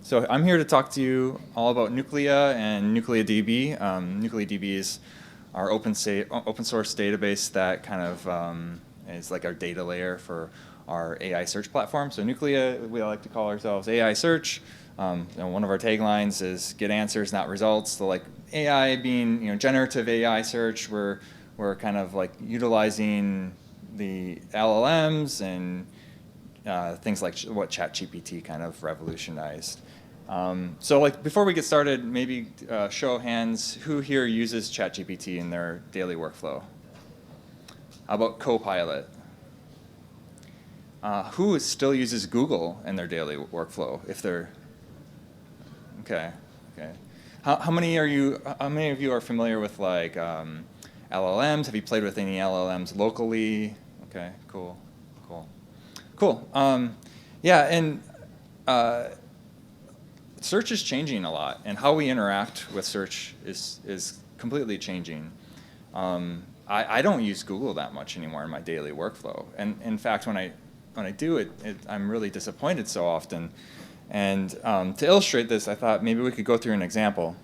So I'm here to talk to you all about Nuclia and NucliaDB. NucliaDB is our open source database that kind of is like our data layer for our AI search platform. So Nuclia, we like to call ourselves AI search. And one of our taglines is get answers, not results. So like AI being generative AI search, we're kind of like utilizing the LLMs and things like what ChatGPT kind of revolutionized. So like before we get started, maybe show of hands, who here uses ChatGPT in their daily workflow? How about Copilot? Who still uses Google in their daily workflow? If they're okay. How many of you are familiar with like LLMs? Have you played with any LLMs locally? Okay, cool. Yeah, and search is changing a lot, and how we interact with search is completely changing. I don't use Google that much anymore in my daily workflow, and in fact, when I do it, I'm really disappointed so often. And to illustrate this, I thought maybe we could go through an example.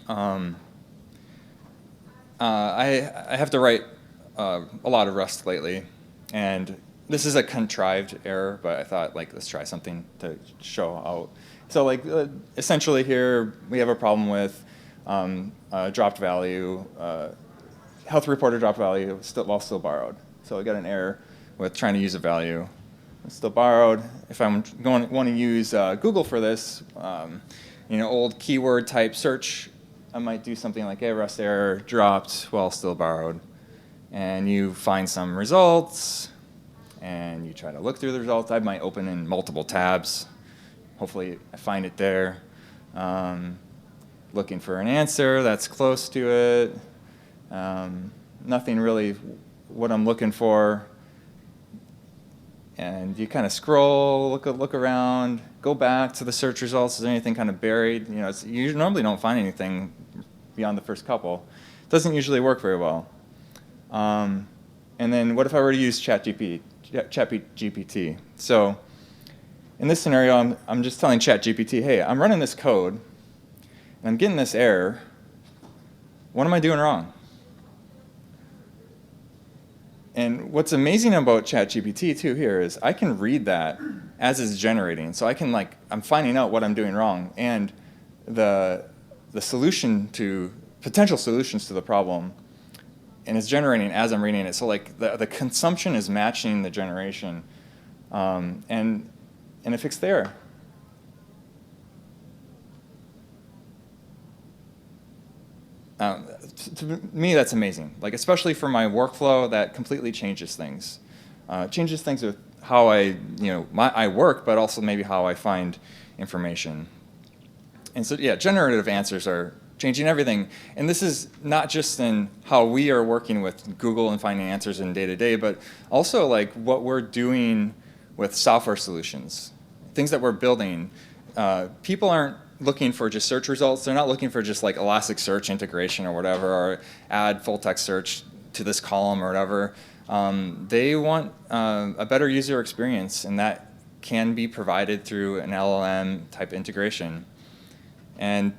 I have to write a lot of Rust lately, and this is a contrived error, but I thought like let's try something to show out. So like essentially here we have a problem with dropped value, health reporter dropped value while still borrowed. So I got an error with trying to use a value. It's still borrowed. If I'm want to use Google for this, old keyword type search, I might do something like a Rust error dropped while still borrowed, and you find some results, and you try to look through the results. I might open in multiple tabs. Hopefully, I find it there. Looking for an answer that's close to it. Nothing really what I'm looking for. And you kind of scroll, look around, go back to the search results. Is there anything kind of buried? You normally don't find anything beyond the first couple. It doesn't usually work very well. And then what if I were to use ChatGPT? So in this scenario, I'm just telling ChatGPT, hey, I'm running this code, and I'm getting this error. What am I doing wrong? And what's amazing about ChatGPT too here is I can read that as it's generating. So I can I'm finding out what I'm doing wrong, and the potential solutions to the problem, and it's generating as I'm reading it. So like the consumption is matching the generation, and it fixed the error. To me, that's amazing. Like especially for my workflow, that completely changes things. Changes things with how I work, but also maybe how I find information. And so yeah, generative answers are changing everything. And this is not just in how we are working with Google and finding answers in day-to-day, but also like what we're doing with software solutions, things that we're building. People aren't looking for just search results. They're not looking for just like Elasticsearch integration or whatever, or add full text search to this column or whatever. They want a better user experience, and that can be provided through an LLM type integration. And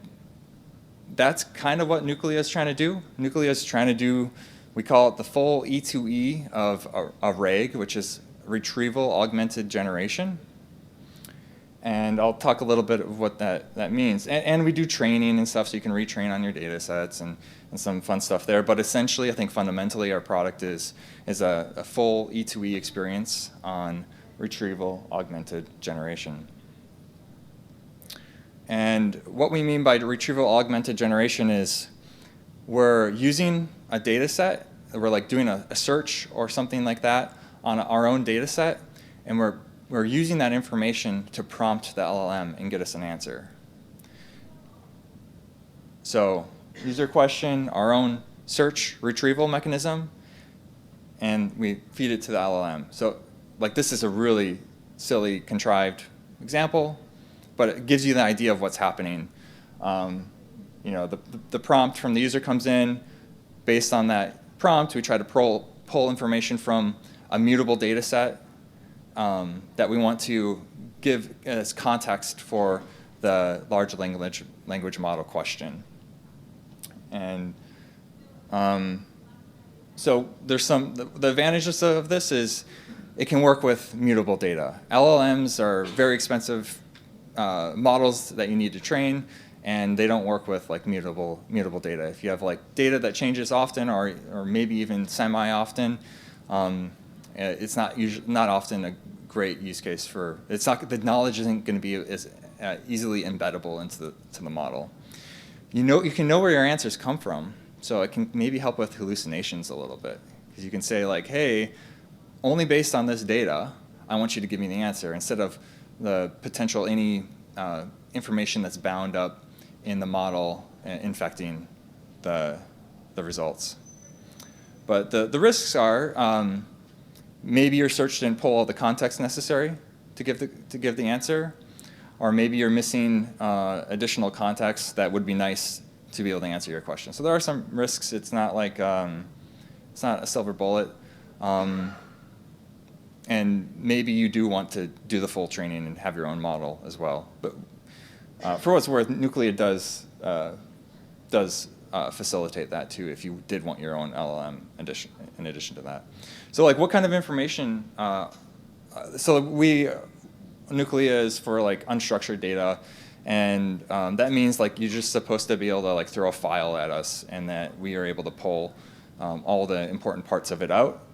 that's kind of what Nuclia is trying to do. Nuclia is trying to do, we call it the full E2E of a RAG, which is retrieval augmented generation. And I'll talk a little bit of what that means. And we do training and stuff, so you can retrain on your data sets and some fun stuff there. But essentially, I think fundamentally our product is a full E2E experience on retrieval augmented generation. And what we mean by retrieval augmented generation is we're using a data set, we're like doing a search or something like that on our own data set, and we're using that information to prompt the LLM and get us an answer. So user question, our own search retrieval mechanism, and we feed it to the LLM. So like this is a really silly, contrived example, but it gives you the idea of what's happening. The prompt from the user comes in. Based on that prompt, we try to pull information from a mutable data set that we want to give as context for the large language model question. And so there's the advantages of this is it can work with mutable data. LLMs are very expensive models that you need to train, and they don't work with like mutable data. If you have like data that changes often, or maybe even semi-often, it's not often a great use case for. The knowledge isn't going to be as easily embeddable into the model. You can know where your answers come from, so it can maybe help with hallucinations a little bit, because you can say like, hey, only based on this data, I want you to give me the answer, instead of the potential any information that's bound up in the model infecting the results. But the risks are maybe your search didn't pull all the context necessary to give the answer, or maybe you're missing additional context that would be nice to be able to answer your question. So there are some risks. It's not like it's not a silver bullet. And maybe you do want to do the full training and have your own model as well. But for what it's worth, Nuclia does facilitate that too, if you did want your own LLM in addition to that. So like, what kind of information? So Nuclia is for like unstructured data, and that means like you're just supposed to be able to like throw a file at us, and that we are able to pull all the important parts of it out.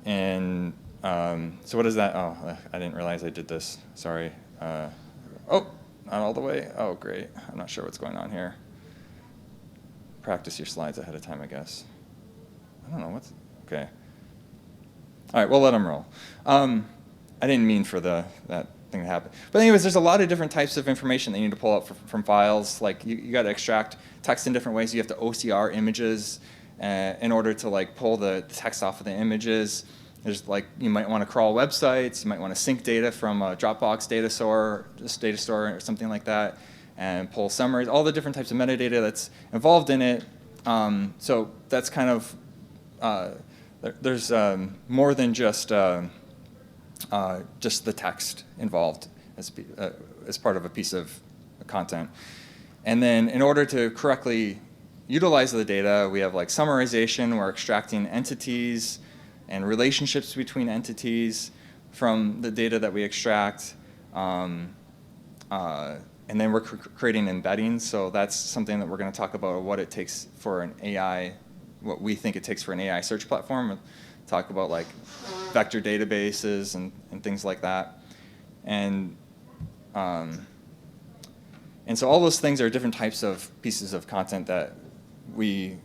And so what is that? Oh, I didn't realize I did this. Sorry. Oh, not all the way. Oh, great. I'm not sure what's going on here. Practice your slides ahead of time, I guess. I don't know what's okay. All right, we'll let them roll. I didn't mean for that thing to happen. But anyways, there's a lot of different types of information that you need to pull up from files. Like you got to extract text in different ways. You have to OCR images in order to like pull the text off of the images. There's like, you might want to crawl websites. You might want to sync data from a Dropbox data store or something like that, and pull summaries. All the different types of metadata that's involved in it. So that's kind of there's more than just the text involved as part of a piece of content. And then in order to correctly utilize the data, we have like summarization. We're extracting entities and relationships between entities from the data that we extract. And then we're creating embeddings. So that's something that we're going to talk about, what it takes for an AI, what we think it takes for an AI search platform. Talk about like vector databases and things like that. And so all those things are different types of pieces of content that we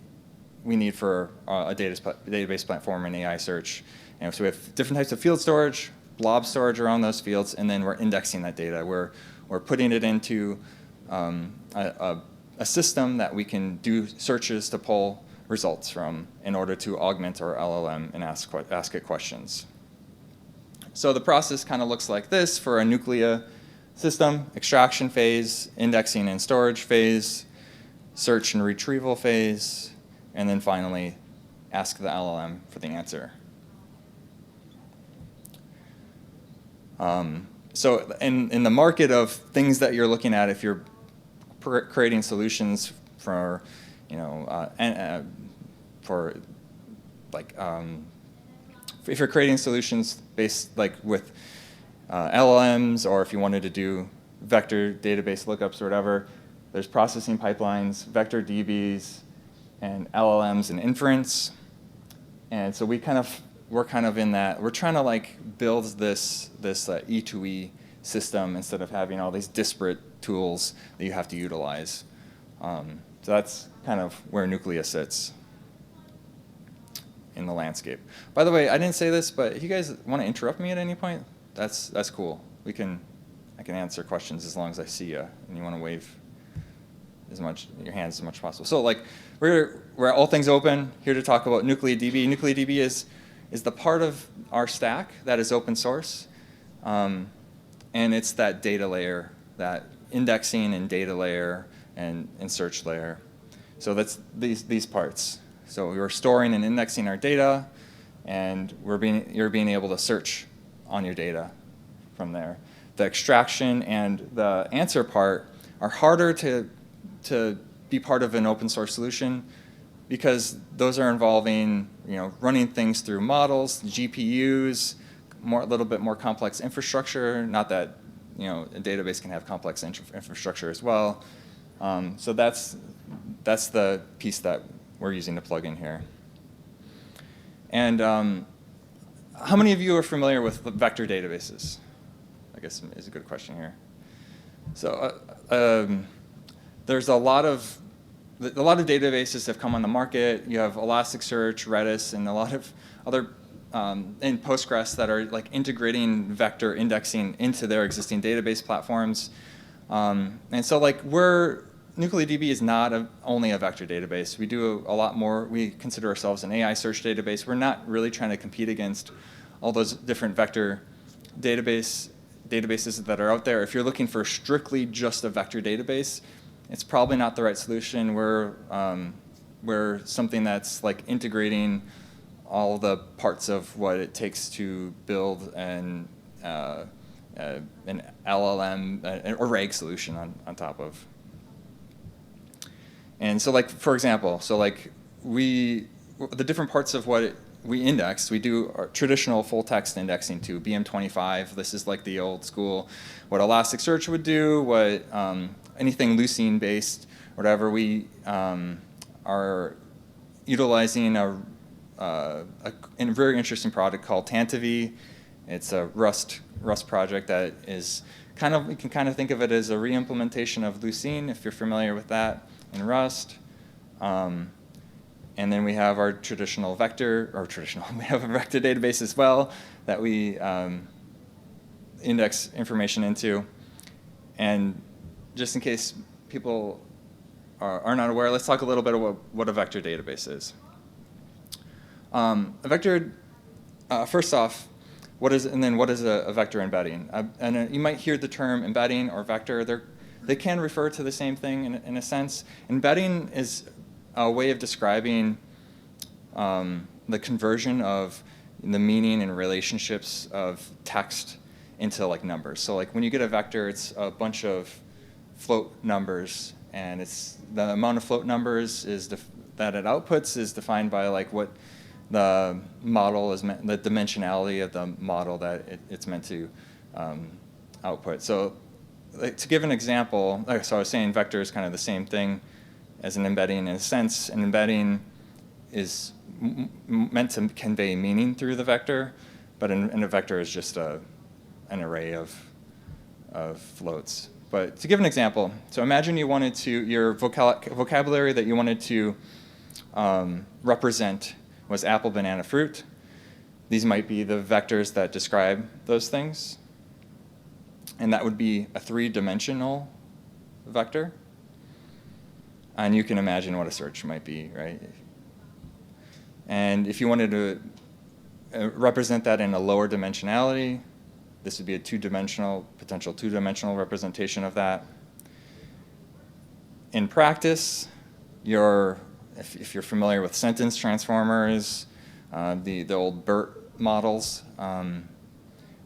need for a database platform and AI search. And so we have different types of field storage, blob storage around those fields, and then we're indexing that data. We're putting it into a system that we can do searches to pull results from in order to augment our LLM and ask it questions. So the process kind of looks like this for a Nuclia system: extraction phase, indexing and storage phase, search and retrieval phase, and then finally ask the LLM for the answer. So in the market of things that you're looking at, if you're creating solutions for, if you're creating solutions based like with LLMs, or if you wanted to do vector database lookups or whatever, there's processing pipelines, vector DBs, and LLMs and inference. And so we're kind of in that. We're trying to like build this E2E system instead of having all these disparate tools that you have to utilize. So that's kind of where Nuclia sits in the landscape. By the way, I didn't say this, but if you guys want to interrupt me at any point, that's cool. I can answer questions as long as I see you, and you want to wave your hands as much as possible. So like we're all things open here to talk about NucliaDB. NucliaDB is the part of our stack that is open source, and it's that data layer, that indexing and data layer and search layer. So that's these parts. So we're storing and indexing our data, and you're being able to search on your data from there. The extraction and the answer part are harder to be part of an open source solution because those are involving running things through models, GPUs, a little bit more complex infrastructure. Not that a database can have complex infrastructure as well. So that's the piece that we're using to plug in here. And how many of you are familiar with vector databases? I guess is a good question here. So there's a lot of databases have come on the market. You have Elasticsearch, Redis, and a lot of other and Postgres that are like integrating vector indexing into their existing database platforms. And so like NucliaDB is not only a vector database. We do a lot more. We consider ourselves an AI search database. We're not really trying to compete against all those different vector databases that are out there. If you're looking for strictly just a vector database, it's probably not the right solution. We're something that's like integrating all the parts of what it takes to build an LLM or RAG solution on top of. And so, like for example, so like the different parts of what we index, we do our traditional full text indexing to BM25. This is like the old school, what Elasticsearch would do, what anything leucine based, whatever. We are utilizing a very interesting product called Tantivy. It's a Rust project that is you can kind of think of it as a re-implementation of leucine, if you're familiar with that in Rust. And then we have our we have a vector database as well that we index information into. And just in case people are not aware, let's talk a little bit about what a vector database is. A vector, first off, what is a vector embedding? And you might hear the term embedding or vector. They can refer to the same thing in a sense. Embedding is a way of describing the conversion of the meaning and relationships of text into like numbers. So like when you get a vector, it's a bunch of float numbers, and it's the amount of float numbers that it outputs is defined by like what the model is meant, the dimensionality of the model that it's meant to output. So like, to give an example, so I was saying vector is kind of the same thing as an embedding in a sense. An embedding is meant to convey meaning through the vector, but a vector is just an array of floats. But to give an example, so imagine you wanted to, your vocabulary that you wanted to represent was apple, banana, fruit. These might be the vectors that describe those things. And that would be a 3-dimensional vector. And you can imagine what a search might be, right? And if you wanted to represent that in a lower dimensionality, this would be a potential two-dimensional representation of that. In practice, if you're familiar with sentence transformers, the old BERT models,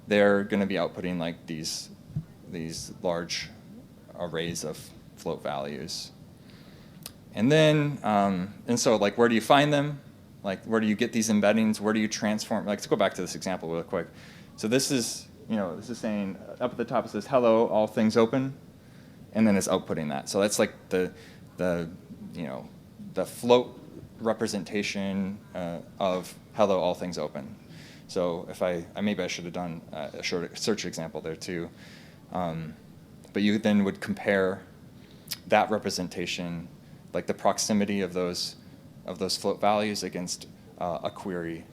they're going to be outputting like these large arrays of float values. And then, and so like where do you find them? Like where do you get these embeddings? Where do you transform? Like to go back to this example real quick. So this is saying up at the top it says hello, all things open, and then it's outputting that. So that's like the float representation of hello, all things open. So if maybe I should have done a short search example there too. But you then would compare that representation, like the proximity of those float values against a query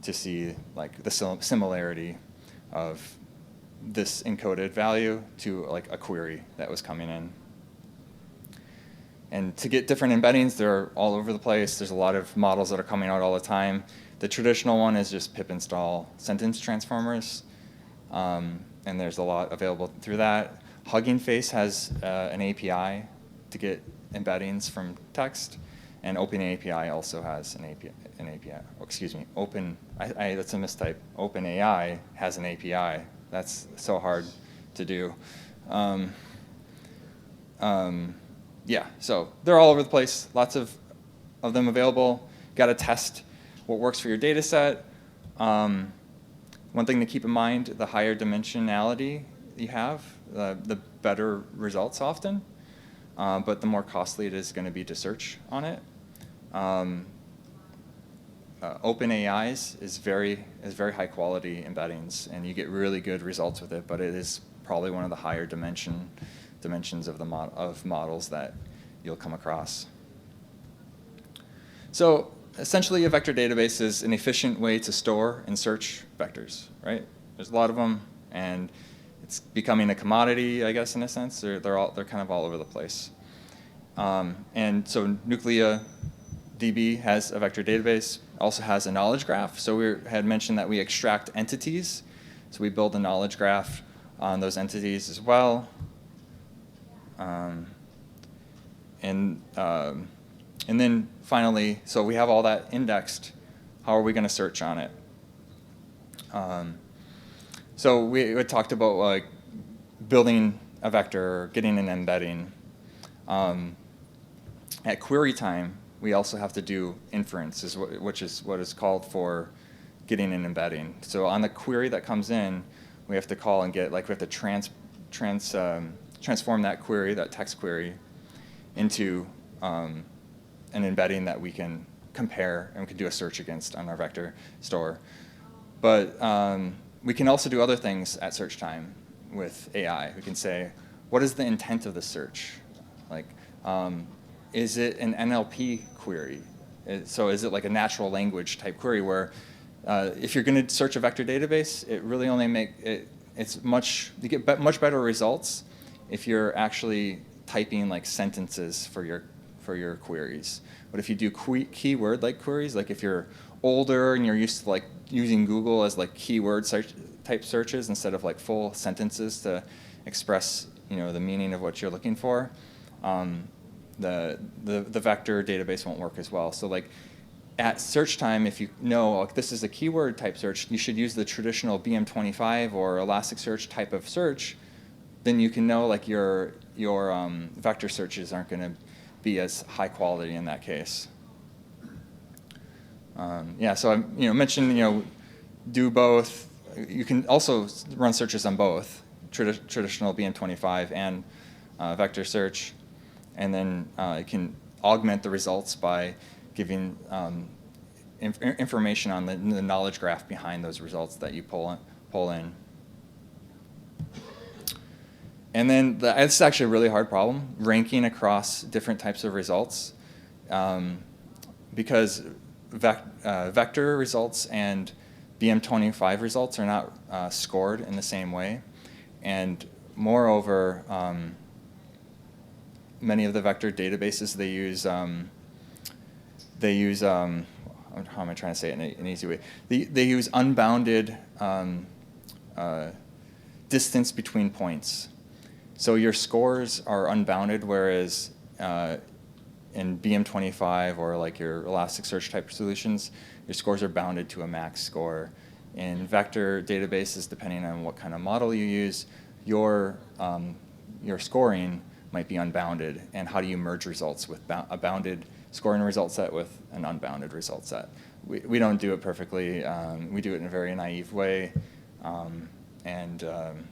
to see like the similarity of this encoded value to like a query that was coming in. And to get different embeddings, they're all over the place. There's a lot of models that are coming out all the time. The traditional one is just pip install sentence transformers. And there's a lot available through that. Hugging Face has an API to get embeddings from text. And OpenAPI also has an API. Oh, excuse me, that's a mistype. OpenAI has an API. That's so hard to do. yeah, so they're all over the place. Lots of them available. Got to test what works for your data set. One thing to keep in mind, the higher dimensionality you have, the better results often, but the more costly it is going to be to search on it. OpenAI's is very high quality embeddings, and you get really good results with it, but it is probably one of the higher dimensions of models that you'll come across. So essentially, a vector database is an efficient way to store and search vectors, right? There's a lot of them, and it's becoming a commodity, I guess, in a sense. They're kind of all over the place. And so NucliaDB has a vector database, also has a knowledge graph. So we had mentioned that we extract entities. So we build a knowledge graph on those entities as well. And then finally, so we have all that indexed. How are we going to search on it? So we had talked about like building a vector, getting an embedding. At query time, we also have to do inference, which is what is called for getting an embedding. So on the query that comes in, we have to call and get, like we have to transform that query, that text query, into an embedding that we can compare and we can do a search against on our vector store. But we can also do other things at search time with AI. We can say, what is the intent of the search? Like, is it an NLP query? So is it like a natural language type query where if you're going to search a vector database, it really only you get much better results if you're actually typing like sentences for your queries. But if you do keyword like queries, like if you're older and you're used to like using Google as like keyword type searches instead of like full sentences to express the meaning of what you're looking for, the vector database won't work as well. So like at search time, if you know like, this is a keyword type search, you should use the traditional BM25 or Elasticsearch type of search. Then you can know like your vector searches aren't going to be as high quality in that case. Yeah, so I mentioned do both. You can also run searches on both traditional BM25 and vector search, and then you can augment the results by giving information on the knowledge graph behind those results that you pull in. And then it's actually a really hard problem, ranking across different types of results, because vector results and BM25 results are not scored in the same way. And moreover, many of the vector databases, they use how am I trying to say it in an easy way? They use unbounded distance between points. So your scores are unbounded, whereas in BM25 or like your Elasticsearch type solutions, your scores are bounded to a max score. In vector databases, depending on what kind of model you use, your scoring might be unbounded. And how do you merge results with a bounded scoring result set with an unbounded result set? We don't do it perfectly. We do it in a very naive way. And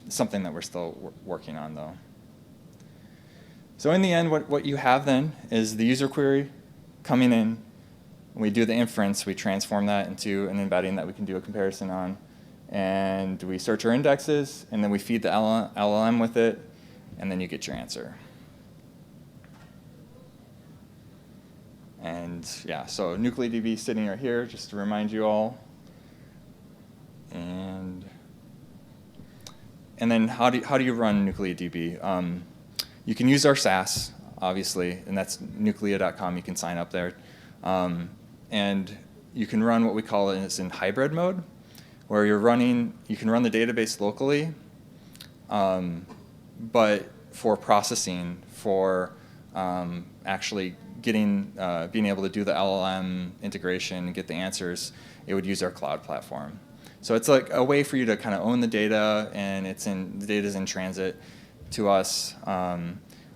something that we're still working on, though. So in the end, what you have then is the user query coming in. We do the inference. We transform that into an embedding that we can do a comparison on. And we search our indexes, and then we feed the LLM with it, and then you get your answer. And yeah, so NucliaDB sitting right here, just to remind you all. And then how do you run NucliaDB? You can use our SaaS, obviously, and that's nuclia.com. You can sign up there. And you can run what we call it is in hybrid mode, where you can run the database locally, but for processing, for actually being able to do the LLM integration and get the answers, it would use our cloud platform. So it's like a way for you to kind of own the data, and the data's in transit to us.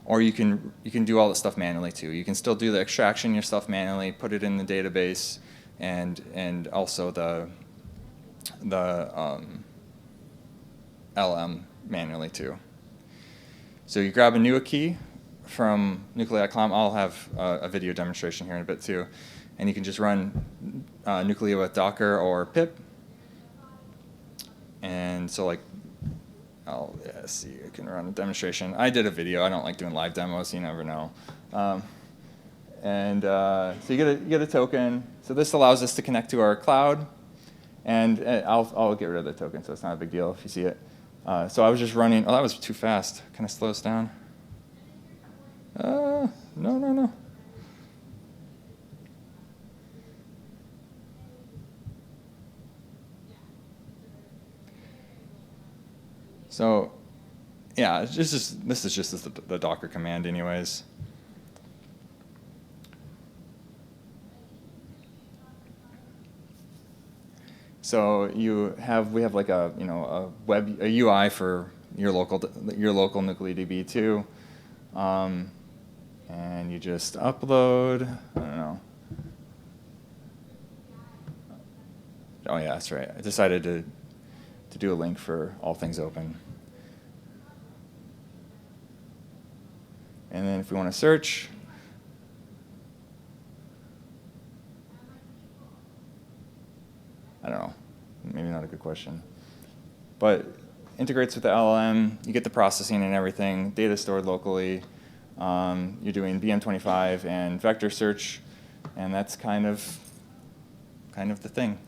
or you can do all that stuff manually too. You can still do the extraction yourself manually, put it in the database, and also the LM manually too. So you grab a new key from Nuclia.com. I'll have a video demonstration here in a bit too. And you can just run Nuclia with Docker or pip. And so like, see, I can run a demonstration. I did a video. I don't like doing live demos, you never know. So you get a token. So this allows us to connect to our cloud. And I'll get rid of the token, so it's not a big deal if you see it. So I was just running. Oh, that was too fast. Can I slow this down? No. So, yeah, this is just the Docker command, anyways. So we have like a a UI for your local NucliaDB too, and you just upload. I don't know. Oh yeah, that's right. I decided to do a link for all things open. And then if we want to search, I don't know, maybe not a good question. But integrates with the LLM, you get the processing and everything, data stored locally. You're doing BM25 and vector search, and that's kind of the thing.